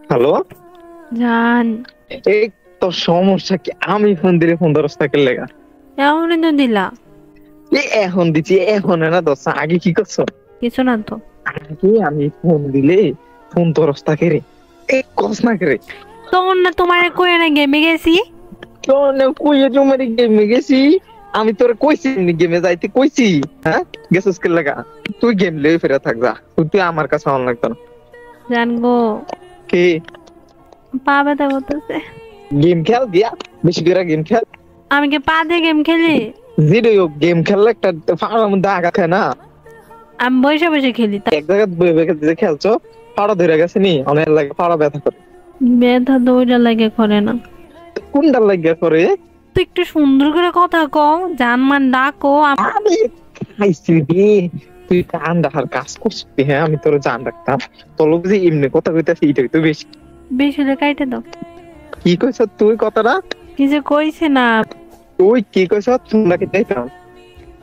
Hello, জান এই তো সমস্যা কি? আমি ফোন দিলে ফোন ধরস থাকে লেগা। এমনই তো দিলা। এখন দিচ্ছি, এখন না দোস্ত, আগে কি করছো? কিছু না তো। আগে আমি ফোন দিলে ফোন ধরস থাকে রে, এই কস না করে। তখন না তোমার কই না গেমে গেছি। কইয়ে জমারি গেমে গেছি। আমি তোর কইছি গেমে যাইতে কইছি? হ্যাঁ, গেছিস কে লাগা? তুই গেম লয়ে ফেরা থাক যা, তুই আমার কাছে অন লাগতো না। জান গো, কি পা ব্যথা করতেছে। গেম খেল দিয়া, বেশি করে গেম খেল। আমি কি পা দিয়ে গেম খেলি? যেটাই হোক, গেম খেললে একটা ফাড়ার মধ্যে আগা খায় না। আমি বসে বসে খেলি। এক জায়গায় বয়ে বয়ে খেলছো, ফাড়া ধরে গেছে নি, অনেক লাগে ফাড়া ব্যথা করে। ব্যথা দৌড়া লাগে করে না। কোনটা লাগিয়া করে? তুই একটু সুন্দর করে কথা কও, জানমান ডাকো। আমি খাইছি রে, তুই কান রাখার কাজ করছিস। হ্যাঁ, আমি তোর জান রাখতাম, তোর লোক যে এমনি কথা কইতাছি এটাই তো বেশি। বেশি হলে কাইটে দাও। কি কইছ তুই কথাটা? কিছু কইছে না। তুই কি কইছ? শুনলাকে যাইতাম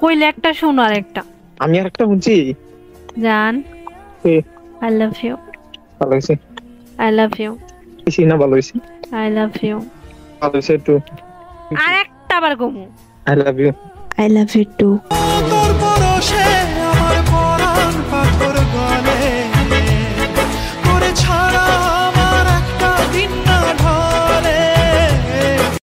কইলে একটা শোনো আর একটা। আমি আর একটা শুনছি। জান, এ, আই লাভ ইউ। ভালো হয়েছে। I love you. বেশি না, ভালো হয়েছে। I love you. ভালো হয়েছে একটু। আর একটা বার কমু। I love you. I love you two.